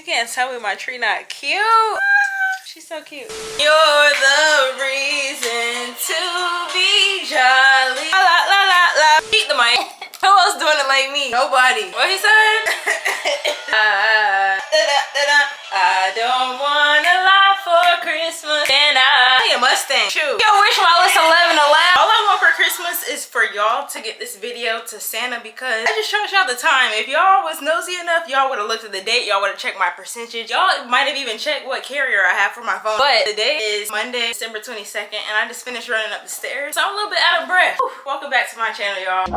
can't tell me my tree not cute. She's so cute. You're the reason to be jolly. La la la la la. Beat the mic. Who else doing it like me? Nobody. What he said? I don't wanna lie for Christmas. And I need a Mustang. Shoot. Yo, wish my list 11 allowed. All I want for Christmas is for y'all to get this video to Santa because I just showed y'all the time. If y'all was nosy enough, y'all would have looked at the date. Y'all would have checked my percentage. Y'all might have even checked what carrier I have for my phone. But the date is Monday, December 22nd, and I just finished running up the stairs. So I'm a little bit out of breath. Whew. Welcome back to my channel, y'all.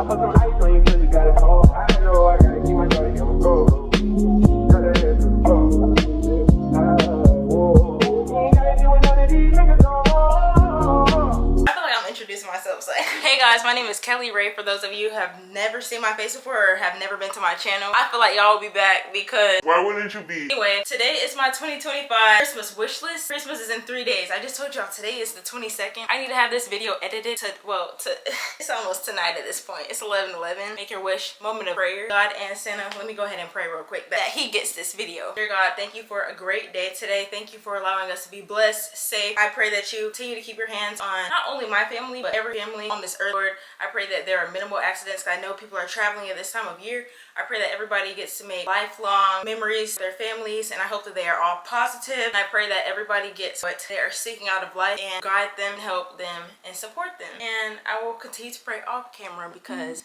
Myself. So, hey guys, my name is Kelly Reigh. For those of you who have never seen my face before or have never been to my channel, I feel like y'all will be back because why wouldn't you be? Anyway, today is my 2025 Christmas wish list. Christmas is in 3 days. I just told y'all today is the 22nd. I need to have this video edited to, well, it's almost tonight at this point. It's 11:11. Make your wish, moment of prayer. God and Santa, let me go ahead and pray real quick that he gets this video. Dear God, thank you for a great day today. Thank you for allowing us to be blessed, safe. I pray that you continue to keep your hands on not only my family, but every family on this earth, Lord. I pray that there are minimal accidents. I know people are traveling at this time of year. I pray that everybody gets to make lifelong memories with their families, and I hope that they are all positive. And I pray that everybody gets what they are seeking out of life and guide them, help them, and support them. And I will continue to pray off camera because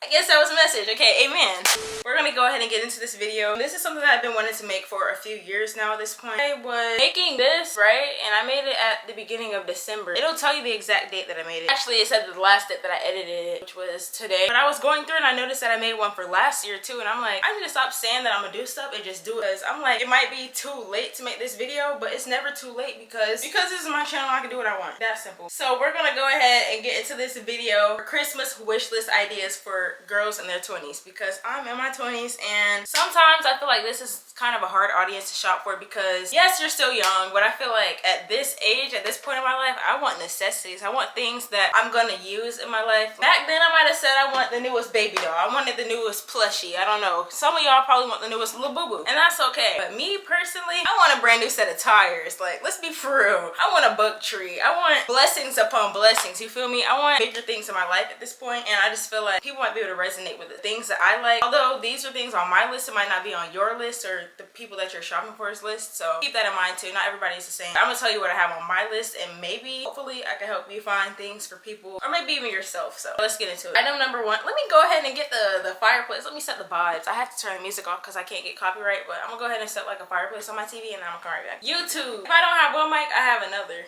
I guess that was a message. Okay, amen. We're gonna go ahead and get into this video. This is something that I've been wanting to make for a few years now at this point. I was making this, right? And I made it at the beginning of December. It'll tell you the exact date that I made it. Actually, it said the last date that I edited it, which was today. But I was going through and I noticed that I made one for last year too. And I'm like, I need to stop saying that I'm gonna do stuff and just do it. Because I'm like, it might be too late to make this video, but it's never too late because this is my channel, I can do what I want. That simple. So we're gonna go ahead and get into this video for Christmas wish list ideas for girls in their 20s because I'm in my 20s and sometimes I feel like this is kind of a hard audience to shop for because yes, you're still young, but I feel like at this age, at this point in my life, I want necessities. I want things that I'm gonna use in my life. Back then I might have said I want the newest baby doll. I wanted the newest plushie. I don't know. Some of y'all probably want the newest little boo-boo and that's okay. But me personally, I want a brand new set of tires. Like, let's be for real. I want a book tree. I want blessings upon blessings. You feel me? I want bigger things in my life at this point, and I just feel like people might be able to resonate with the things that I like. Although these are things on my list, it might not be on your list or the people that you're shopping for's list. So keep that in mind too. Not everybody's the same. I'm gonna tell you what I have on my list and maybe, hopefully, I can help you find things for people or maybe even yourself. So let's get into it. Item number one. Let me go ahead and get the fireplace. Let me set the vibes. I have to turn the music off because I can't get copyright, but I'm gonna go ahead and set like a fireplace on my TV and then I'm gonna come right back. YouTube. If I don't have one mic, I have another.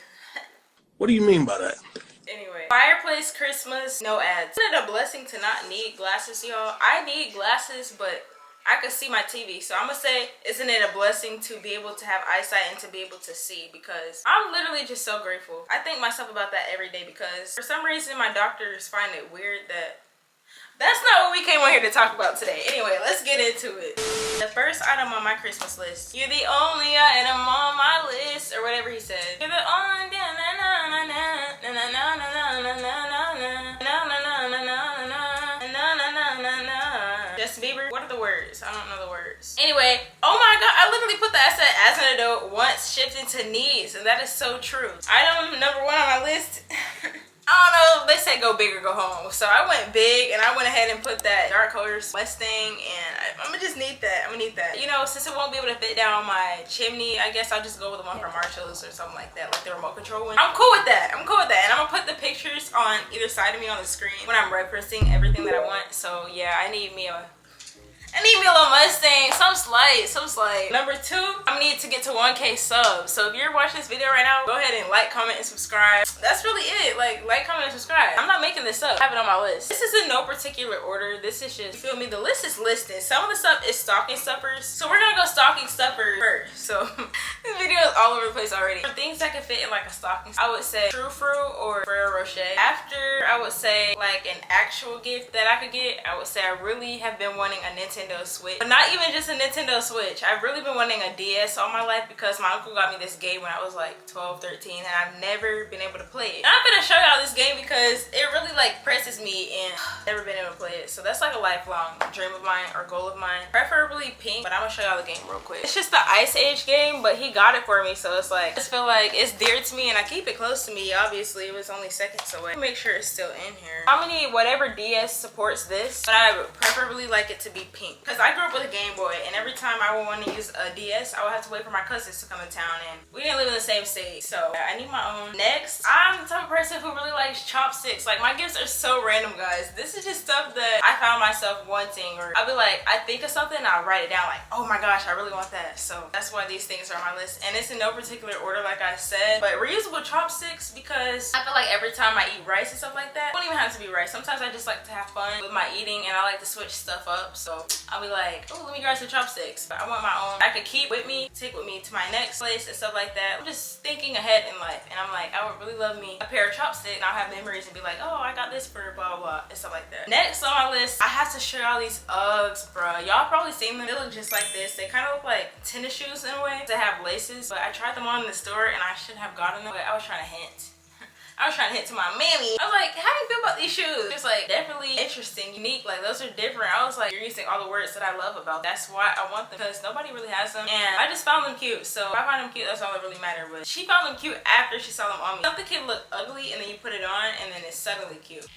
What do you mean by that? Anyway, fireplace, Christmas, no ads. Isn't it a blessing to not need glasses, y'all? I need glasses, but I could see my TV. So I'm gonna say, isn't it a blessing to be able to have eyesight and to be able to see? Because I'm literally just so grateful. I thank myself about that every day because for some reason my doctors find it weird that that's not what we came on here to talk about today. Anyway, let's get into it. The first item on my Christmas list. You're the only item on my list, or whatever he said. You're the only Justin Bieber. What are the words? I don't know the words. Anyway, oh my god, I literally put that. I said, as an adult, wants shifts into needs, and that is so true. Item number one on my list. I don't know, they said go big or go home. So I went big and I went ahead and put that dark horse Mustang, and I'm gonna just need that. I'm gonna need that. You know, since it won't be able to fit down my chimney, I guess I'll just go with the one from Marshall's or something like that, like the remote control one. I'm cool with that. I'm cool with that. And I'm gonna put the pictures on either side of me on the screen when I'm referencing everything that I want. So yeah, I need me a little Mustang, some slight. Number two, I need to get to 1K subs. So if you're watching this video right now, go ahead and like, comment, and subscribe. That's really it. Like, comment, and subscribe. I'm not making this up. I have it on my list. This is in no particular order. This is just, you feel me? The list is listed. Some of the stuff is stocking stuffers. So we're gonna go stocking stuffers first. So this video is look all over the place already. For things that could fit in like a stocking, I would say True Fruit or Ferrero Rocher. After, I would say like an actual gift that I could get, I would say I really have been wanting a Nintendo Switch. But not even just a Nintendo Switch. I've really been wanting a DS all my life because my uncle got me this game when I was like 12, 13, and I've never been able to play it. And I'm gonna show y'all this game because it really like presses me and never been able to play it. So that's like a lifelong dream of mine or goal of mine. Preferably pink, but I'm gonna show y'all the game real quick. It's just the Ice Age game, but he got it for me, so it's like, I just feel like it's dear to me and I keep it close to me. Obviously, it was only seconds away. Make sure it's still in here. I'm gonna need whatever DS supports this, but I would preferably like it to be pink because I grew up with a Game Boy, and every time I would want to use a DS, I would have to wait for my cousins to come to town, and we didn't live in the same state, so I need my own. Next, I'm the type of person who really likes chopsticks. Like, my gifts are so random, guys. This is just stuff that I found myself wanting, or I'll be like, I think of something and I'll write it down like, oh my gosh, I really want that. So that's why these things are on my list, and it's in no particular order like I said, but reusable chopsticks because I feel like every time I eat rice and stuff like that, it don't even have to be rice. Sometimes I just like to have fun with my eating and I like to switch stuff up, so I'll be like, oh, let me grab some chopsticks. But I want my own I could keep with me, take with me to my next place and stuff like that. I'm just thinking ahead in life, and I'm like, I would really love me a pair of chopsticks, and I'll have memories and be like, oh, I got this for blah blah blah and stuff like that. Next on my list, I have to show y'all these Uggs, bro. Y'all probably seen them. They look just like this. They kind of look like tennis shoes in a way. They have laces, but I tried them on in the store and I shouldn't have gotten them, but I was trying to hint. I was trying to hit to my mammy. I was like, how do you feel about these shoes? It's like definitely interesting, unique. Like, those are different. I was like, you're using all the words that I love about. That's why I want them, because nobody really has them. And I just found them cute. So if I find them cute, that's all that really matters. But she found them cute after she saw them on me. Something can look ugly and then you put it on and then it's suddenly cute.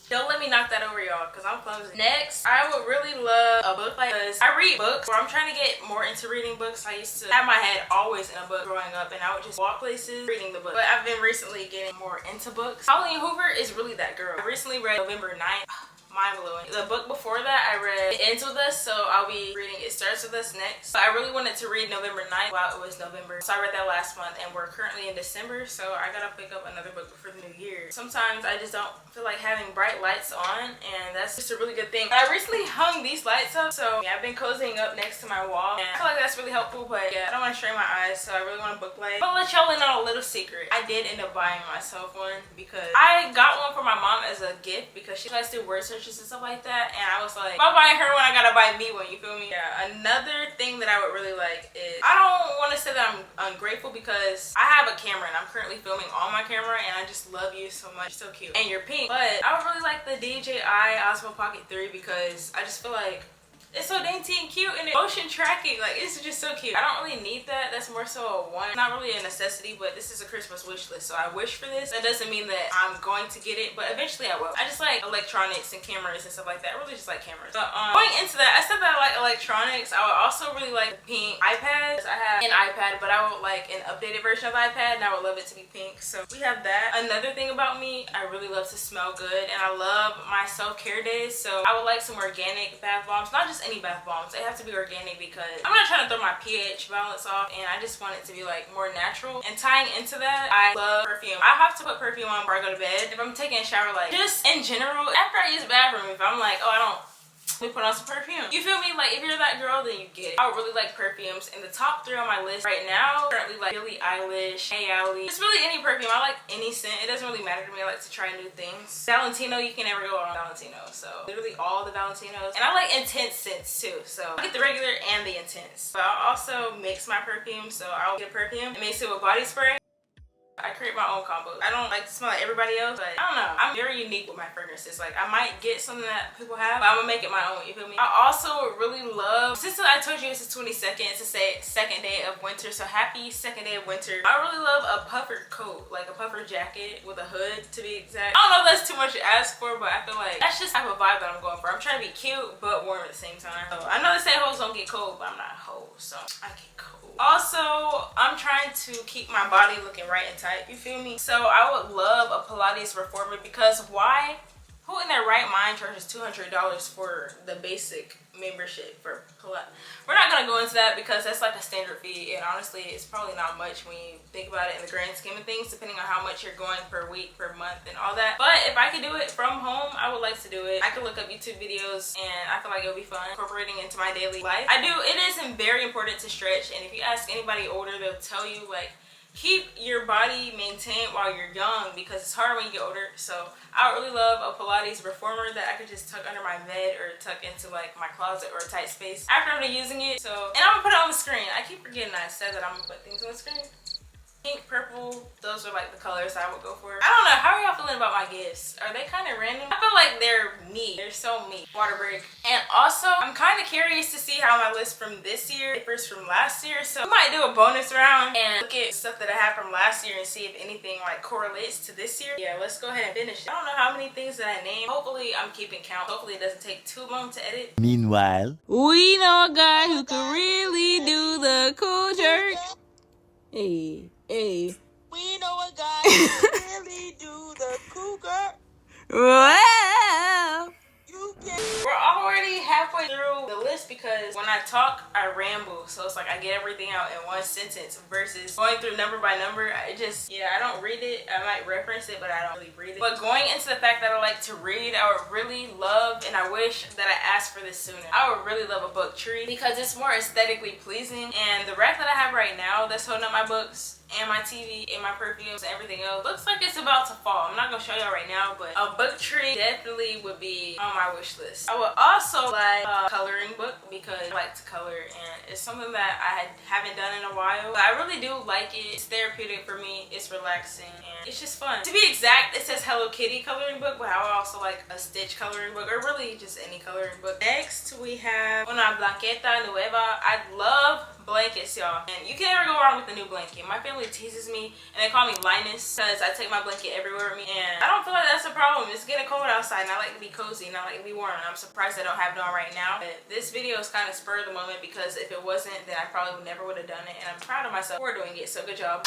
Don't let me knock that over, y'all, because I'm clumsy. Next, I would really love a book, like, because I read books, or I'm trying to get more into reading books. I used to have my head always in a book growing up, and I would just walk places reading the book. But I've been recently getting more into books. Colleen Hoover is really that girl. I recently read November 9th. Mind-blowing. The book before that, I read It Ends With Us, so I'll be reading It Starts With Us next. But I really wanted to read November 9th while it was November, so I read that last month, and we're currently in December, so I gotta pick up another book for the new year. Sometimes I just don't feel like having bright lights on, and that's just a really good thing. I recently hung these lights up, so yeah, I've been cozying up next to my wall, and I feel like that's really helpful. But yeah, I don't want to strain my eyes, so I really want a book light. I'll let y'all in on a little secret. I did end up buying myself one because I got one for my mom as a gift because she likes to do word searches and stuff like that. And I was like, if I'm buying her one, I gotta buy me one, you feel me? Yeah, another thing that I would really like is, I don't want to say that I'm ungrateful because I have a camera and I'm currently filming on my camera and I just love you so much. So cute. And you're pink. But I would really like the DJI Osmo Pocket 3 because I just feel like it's so dainty and cute, and motion tracking, like, it's just so cute. I don't really need that. That's more so a want. It's not really a necessity, but this is a Christmas wish list, so I wish for this. That doesn't mean that I'm going to get it, but eventually I will. I just like electronics and cameras and stuff like that. I really just like cameras. But going into that, I said that I like electronics. I would also really like the pink iPads. I have an iPad, but I would like an updated version of the iPad, and I would love it to be pink. So we have that. Another thing about me, I really love to smell good, and I love my self-care days. So I would like some organic bath bombs, not just any bath bombs. They have to be organic because I'm not trying to throw my pH balance off, and I just want it to be like more natural. And tying into that, I love perfume. I have to put perfume on before I go to bed. If I'm taking a shower, like, just in general, after I use the bathroom, if I'm like, oh, I don't, we put on some perfume. You feel me? Like, if you're that girl, then you get it. I would really like perfumes. And the top 3 on my list right now, currently like Billie Eilish, Hey Ali. It's really any perfume. I like any scent. It doesn't really matter to me. I like to try new things. Valentino, you can never go wrong with Valentino. So literally all the Valentinos. And I like intense scents too. So I get the regular and the intense. But I'll also mix my perfume. So I'll get a perfume and mix it with body spray. I create my own combos. I don't like to smell like everybody else, but I don't know. I'm very unique with my fragrances. Like, I might get something that people have, but I'm gonna make it my own, you feel me? I also really love, since I told you it's the 22nd, it's the second day of winter, so happy second day of winter. I really love a puffer coat, like a puffer jacket with a hood, to be exact. I don't know if that's too much to ask for, but I feel like that's just the type of vibe that I'm going for. I'm trying to be cute, but warm at the same time. So I know they say hoes don't get cold, but I'm not a hoe, so I get cold. Also, I'm trying to keep my body looking right and tight, you feel me? So I would love a Pilates reformer because why? Who in their right mind charges $200 for the basic membership for Pilates? We're not gonna go into that because that's like a standard fee, and honestly it's probably not much when you think about it in the grand scheme of things, depending on how much you're going per week, per month, and all that. But if I could do it from home, I would like to do it. I could look up YouTube videos and I feel like it'll be fun incorporating into my daily life. It is very important to stretch, and if you ask anybody older, they'll tell you like keep your body maintained while you're young because it's hard when you get older. So I really love a Pilates reformer that I could just tuck under my bed or tuck into like my closet or a tight space after I'm done using it. So, and I'm gonna put it on the screen. I keep forgetting I said that I'm gonna put things on the screen. Pink, purple, those are like the colors I would go for. I don't know, how are y'all feeling about my gifts? Are they kind of random? I feel like they're me. They're so me. Water break. And also, I'm kind of curious to see how my list from this year differs from last year. So we might do a bonus round and look at stuff that I have from last year and see if anything like correlates to this year. Yeah, let's go ahead and finish it. I don't know how many things that I named. Hopefully I'm keeping count. Hopefully it doesn't take too long to edit. Meanwhile, we know a guy who could really do the cool jerk. Hey. Hey. We know a guy who can really do the cougar. Well, You can. we're already halfway through the list because when I talk, I ramble. So it's like I get everything out in one sentence versus going through number by number. I don't read it. I might reference it, but I don't really read it. But going into the fact that I like to read, I would really love, and I wish that I asked for this sooner. I would really love a book tree because it's more aesthetically pleasing. And the rack that I have right now that's holding up my books and my TV and my perfumes and everything else looks like it's about to fall. I'm not gonna show y'all right now, but a book tree definitely would be on my wish list. I would also like a coloring book because I like to color and it's something that I haven't done in a while, but I really do like it. It's therapeutic for me, it's relaxing, and it's just fun. To be exact, it says Hello Kitty coloring book, but I would also like a Stitch coloring book or really just any coloring book. Next we have una blanqueta nueva. I love blankets, y'all, and you can never go wrong with a new blanket. My family teases me and they call me Linus because I take my blanket everywhere with me, and I don't feel like that's a problem. It's getting cold outside and I like to be cozy and I like to be warm, and I'm surprised I don't have it on right now. But this video is kind of spur of the moment because if it wasn't, then I probably never would have done it, and I'm proud of myself for doing it, so good job.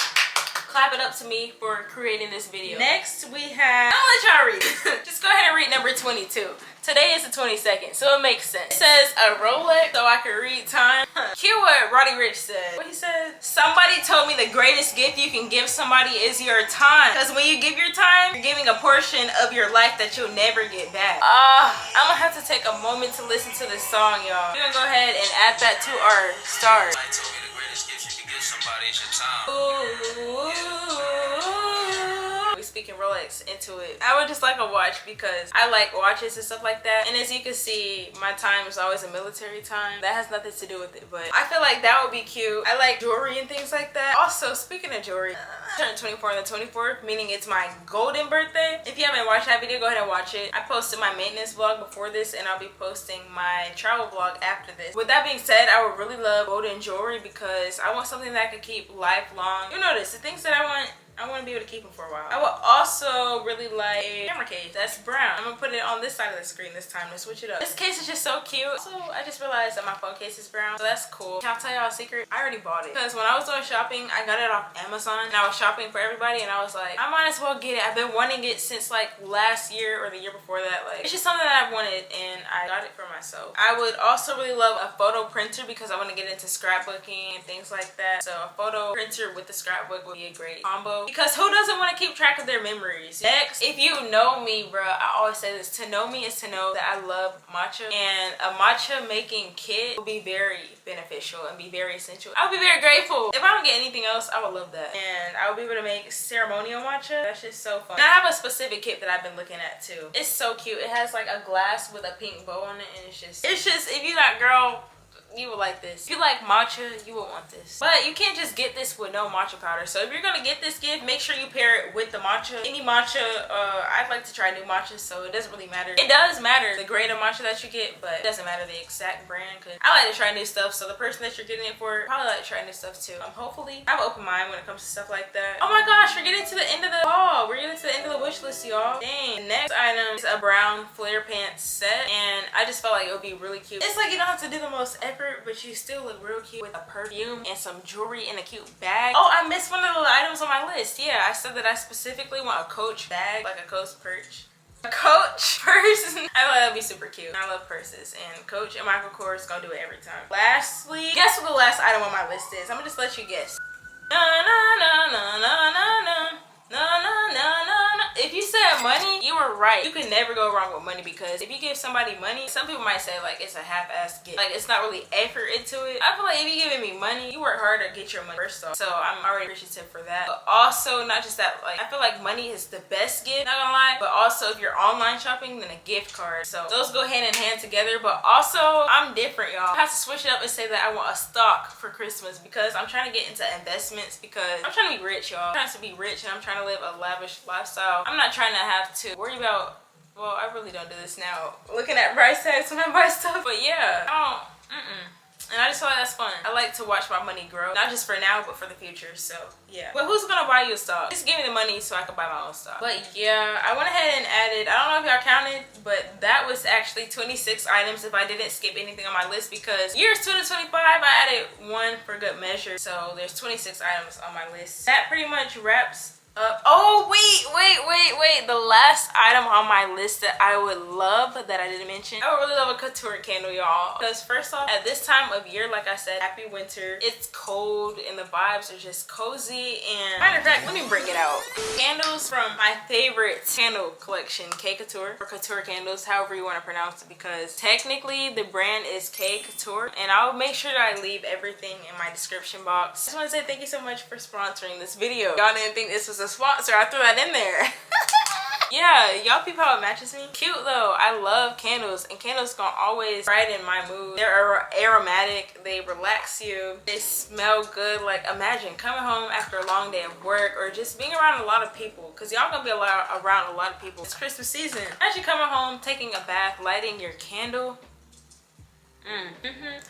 Clap it up to me for creating this video. Next we have, I'll let y'all read. Just go ahead and read number 22. Today is the 22nd, so it makes sense. It says a Rolex so I can read time. Cue what Roddy Rich said. What he said? Somebody told me the greatest gift you can give somebody is your time. Because when you give your time, you're giving a portion of your life that you'll never get back. I'm gonna have to take a moment to listen to this song, y'all. We're gonna go ahead and add that to our stars. Somebody told me the greatest gift you can give somebody is your time. We speaking Rolex into it. I would just like a watch because I like watches and stuff like that. And as you can see, my time is always a military time. That has nothing to do with it, but I feel like that would be cute. I like jewelry and things like that. Also, speaking of jewelry, I turned 24 on the 24th, meaning it's my golden birthday. If you haven't watched that video, go ahead and watch it. I posted my maintenance vlog before this, and I'll be posting my travel vlog after this. With that being said, I would really love golden jewelry because I want something that I could keep lifelong. You notice the things that I want to be able to keep them for a while. I would also really like a camera case that's brown. I'm gonna put it on this side of the screen this time to switch it up. This case is just so cute. Also, I just realized that my phone case is brown, so that's cool. Can I tell y'all a secret? I already bought it because when I was doing shopping, I got it off Amazon, and I was shopping for everybody, and I was like, I might as well get it. I've been wanting it since like last year or the year before that. Like, it's just something that I've wanted, and I got it for myself. I would also really love a photo printer because I want to get into scrapbooking and things like that. So a photo printer with the scrapbook would be a great combo. Because who doesn't want to keep track of their memories? Next, if you know me, bro, I always say this, to know me is to know that I love matcha, and a matcha making kit will be very beneficial and be very essential. I'll be very grateful. If I don't get anything else, I would love that. And I will be able to make ceremonial matcha. That's just so fun. And I have a specific kit that I've been looking at too. It's so cute. It has like a glass with a pink bow on it, and it's just if you got girl, you would like this. If you like matcha, you will want this. But you can't just get this with no matcha powder. So if you're gonna get this gift, make sure you pair it with the matcha. Any matcha, I'd like to try new matcha, so it doesn't really matter. It does matter the grade of matcha that you get, but it doesn't matter the exact brand, because I like to try new stuff. So the person that you're getting it for probably like to try new stuff too. Hopefully, I have an open mind when it comes to stuff like that. Oh my gosh, we're getting to the end of the haul. We're getting to the end of the wish list, y'all. Dang. The next item is a brown flare pants set, and I just felt like it would be really cute. It's like you don't have to do the most effort, but you still look real cute with a perfume and some jewelry and a cute bag. Oh, I missed one of the items on my list. Yeah, I said that I specifically want a Coach bag, like a Coach Perch. A Coach purse. I feel like that'd be super cute. I love purses, and Coach and Michael Kors gonna do it every time. Lastly, guess what the last item on my list is? I'm gonna just let you guess. Na na na na na na na. No, no, no, no, no. If you said money, you were right. You can never go wrong with money, because if you give somebody money, some people might say like it's a half-assed gift. Like it's not really effort into it. I feel like if you're giving me money, you work hard to get your money first off. So I'm already appreciative for that. But also, not just that, like I feel like money is the best gift, not gonna lie. But also if you're online shopping, then a gift card. So those go hand in hand together. But also, I'm different, y'all. I have to switch it up and say that I want a stock for Christmas, because I'm trying to get into investments, because I'm trying to be rich, y'all. I'm trying to be rich, and I'm trying to live a lavish lifestyle. I'm not trying to have to worry about, well, I really don't do this now, looking at price tags when I buy stuff. But yeah, I don't, and I just feel like that's fun. I like to watch my money grow, not just for now, but for the future. So yeah. But who's gonna buy you a stock? Just give me the money so I can buy my own stock. But yeah, I went ahead and added, I don't know if y'all counted, but that was actually 26 items if I didn't skip anything on my list, because years 2025, I added one for good measure. So there's 26 items on my list. That pretty much wraps up. Oh wait, the last item on my list that I would love, that I didn't mention, I would really love a couture candle, y'all, because first off, at this time of year, like I said, happy winter, it's cold and the vibes are just cozy. And matter of fact, let me bring it out. Candles from my favorite candle collection, K Couture, or Couture Candles, however you want to pronounce it, because technically the brand is K Couture, and I'll make sure that I leave everything in my description box. I just want to say thank you so much for sponsoring this video. Y'all didn't think this was a sponsor, I threw that in there. Yeah, y'all peep how it matches me. Cute though. I love candles, and candles gonna always brighten my mood. They're aromatic, they relax you, they smell good. Like imagine coming home after a long day of work, or just being around a lot of people, because y'all gonna be around a lot of people. It's Christmas season. Imagine coming home, taking a bath, lighting your candle.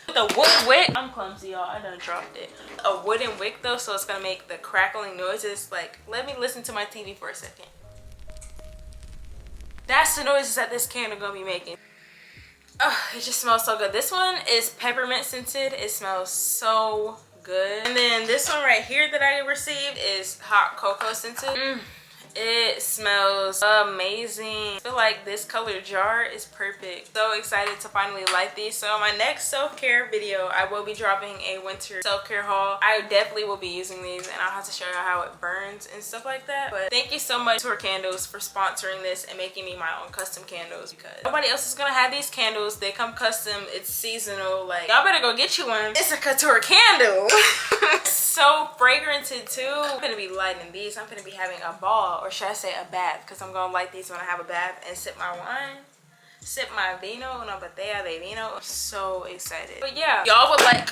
With a wood wick. I'm clumsy, y'all. I done dropped it. A wooden wick though, so it's gonna make the crackling noises. Like, let me listen to my TV for a second. That's the noises that this candle gonna be making. Oh, it just smells so good. This one is peppermint scented. It smells so good. And then this one right here that I received is hot cocoa scented. It smells amazing. I feel like this color jar is perfect. So excited to finally light these. So my next self-care video, I will be dropping a winter self-care haul. I definitely will be using these, and I'll have to show you how it burns and stuff like that. But thank you so much to Couture Candles for sponsoring this and making me my own custom candles, because nobody else is gonna have these candles. They come custom, it's seasonal. Like, y'all better go get you one. It's a Couture candle. So fragranted too. I'm gonna be lighting these. I'm gonna be having a ball, or should I say a bath, because I'm gonna light these when I have a bath and sip my wine, sip my vino, una botella de vino. I'm so excited. But yeah, y'all would like,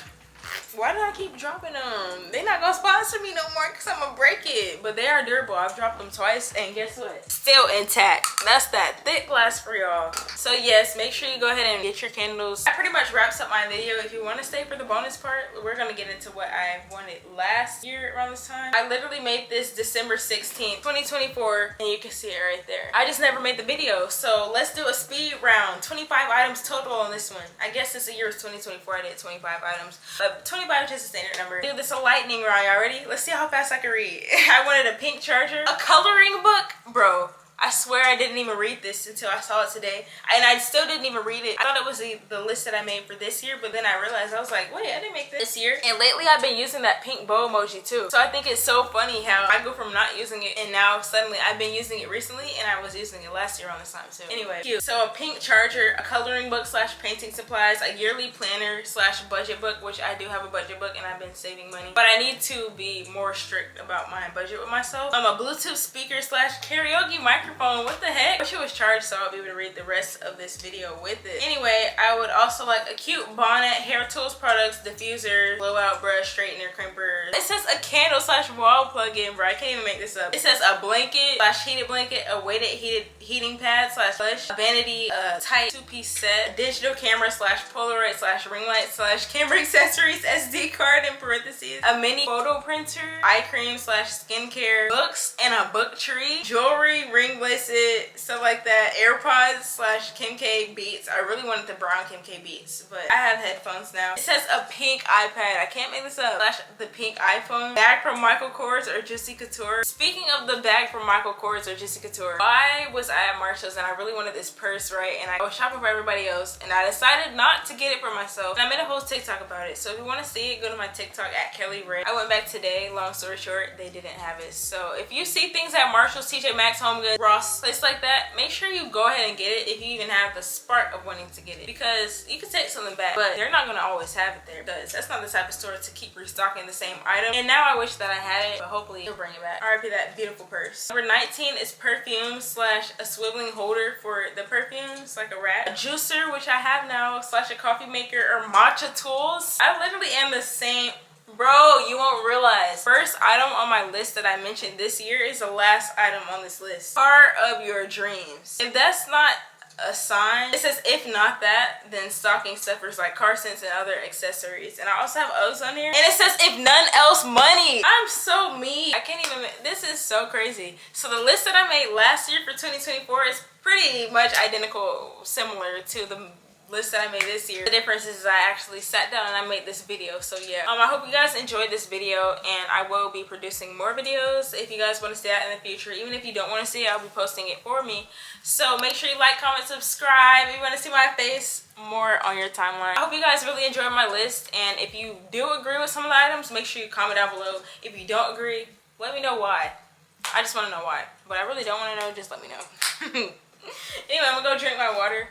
why did I keep dropping them? They're not gonna sponsor me no more, because I'm gonna break it. But they are durable. I've dropped them twice, and guess what? Still intact. That's that thick glass for y'all. So yes, make sure you go ahead and get your candles. That pretty much wraps up my video. If you want to stay for the bonus part, we're gonna get into what I wanted last year around this time. I literally made this December 16th, 2024, and you can see it right there. I just never made the video, so let's do a speed round. 25 items total on this one. I guess since the year was 2024, I did 25 items. But 25 is just a standard number. Dude, this is a lightning round. Y'all ready? Let's see how fast I can read. I wanted a pink charger, a coloring book. Bro, I swear I didn't even read this until I saw it today. And I still didn't even read it. I thought it was the list that I made for this year, but then I realized, I was like, wait, I didn't make this year. And lately I've been using that pink bow emoji too. So I think it's so funny how I go from not using it, and now suddenly I've been using it recently, and I was using it last year on this time too. Anyway, cute. So a pink charger, a coloring book slash painting supplies, a yearly planner slash budget book, which I do have a budget book and I've been saving money. But I need to be more strict about my budget with myself. A Bluetooth speaker slash karaoke microphone. What the heck? I wish it was charged so I'll be able to read the rest of this video with it. Anyway, I would also like a cute bonnet, hair tools products, diffuser, blowout brush, straightener, crimper. It says a candle slash wall plug-in, bro. I can't even make this up. It says a blanket slash heated blanket, a weighted heating pad slash plush, a vanity, a tight two-piece set, digital camera slash Polaroid slash ring light slash camera accessories, SD card in parentheses, please. A mini photo printer, eye cream slash skincare, books and a book tree, jewelry, ring bracelet, stuff like that, AirPods slash Kim K Beats. I really wanted the brown Kim K Beats, but I have headphones now. It says a pink iPad. I can't make this up. Slash the pink iPhone. Bag from Michael Kors or Juicy Couture. Speaking of the bag from Michael Kors or Juicy Couture, why was I at Marshall's and I really wanted this purse, right? And I was shopping for everybody else and I decided not to get it for myself. And I made a whole TikTok about it. So if you want to see it, go to my TikTok at Kelly Reigh. I went back today. Long story short, they didn't have it. So if you see things at Marshall's, TJ Maxx, Home Goods, Ross, place like that, make sure you go ahead and get it if you even have the spark of wanting to get it, because you can take something back, but they're not going to always have it there, because that's not the type of store to keep restocking the same item. And now I wish that I had it, but hopefully they'll bring it back. RIP that beautiful purse. Number 19 is perfume slash a swiveling holder for the perfumes, like a wrap, a juicer, which I have now, slash a coffee maker, or matcha tools. I literally am the same. Bro, you won't realize. First item on my list that I mentioned this year is the last item on this list. Car of your dreams. If that's not a sign, it says if not that, then stocking stuffers like car scents and other accessories. And I also have O's on here. And it says if none else, money. I'm so mean. I can't even, this is so crazy. So the list that I made last year for 2024 is pretty much identical, similar to the list that I made this year. The difference is I actually sat down and I made this video. So yeah, I hope you guys enjoyed this video, and I will be producing more videos if you guys want to see that in the future. Even if you don't want to see it, I'll be posting it for me. So make sure you like, comment, subscribe if you want to see my face more on your timeline. I hope you guys really enjoyed my list, and if you do agree with some of the items, make sure you comment down below. If you don't agree, let me know why. I just want to know why, but I really don't want to know. Just let me know. Anyway, I'm gonna go drink my water,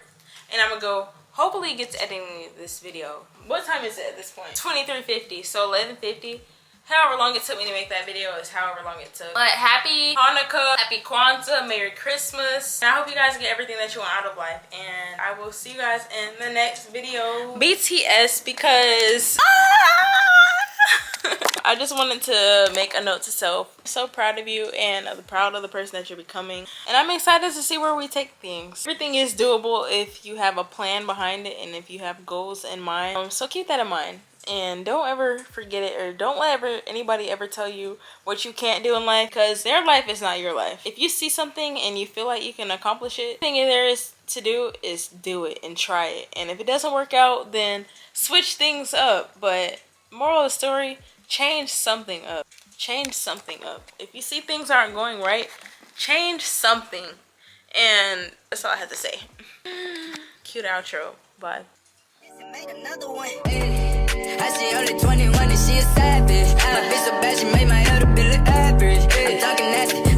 and I'm gonna go hopefully get to editing this video. What time is it at this point? 23:50, so 11:50. However long it took me to make that video is however long it took. But happy Hanukkah, happy Kwanzaa, Merry Christmas. And I hope you guys get everything that you want out of life. And I will see you guys in the next video. BTS, because I just wanted to make a note to self. I'm so proud of you and proud of the person that you're becoming. And I'm excited to see where we take things. Everything is doable if you have a plan behind it and if you have goals in mind. So keep that in mind. And don't ever forget it, or don't let anybody ever tell you what you can't do in life, because their life is not your life. If you see something and you feel like you can accomplish it, the thing there is to do is do it and try it. And if it doesn't work out, then switch things up. But moral of the story, change something up. Change something up. If you see things aren't going right, change something. And that's all I have to say. Cute outro. Bye. Make another one. I see only 21 and she a savage. My bitch so bad she made my elder bill average. I'm talking nasty.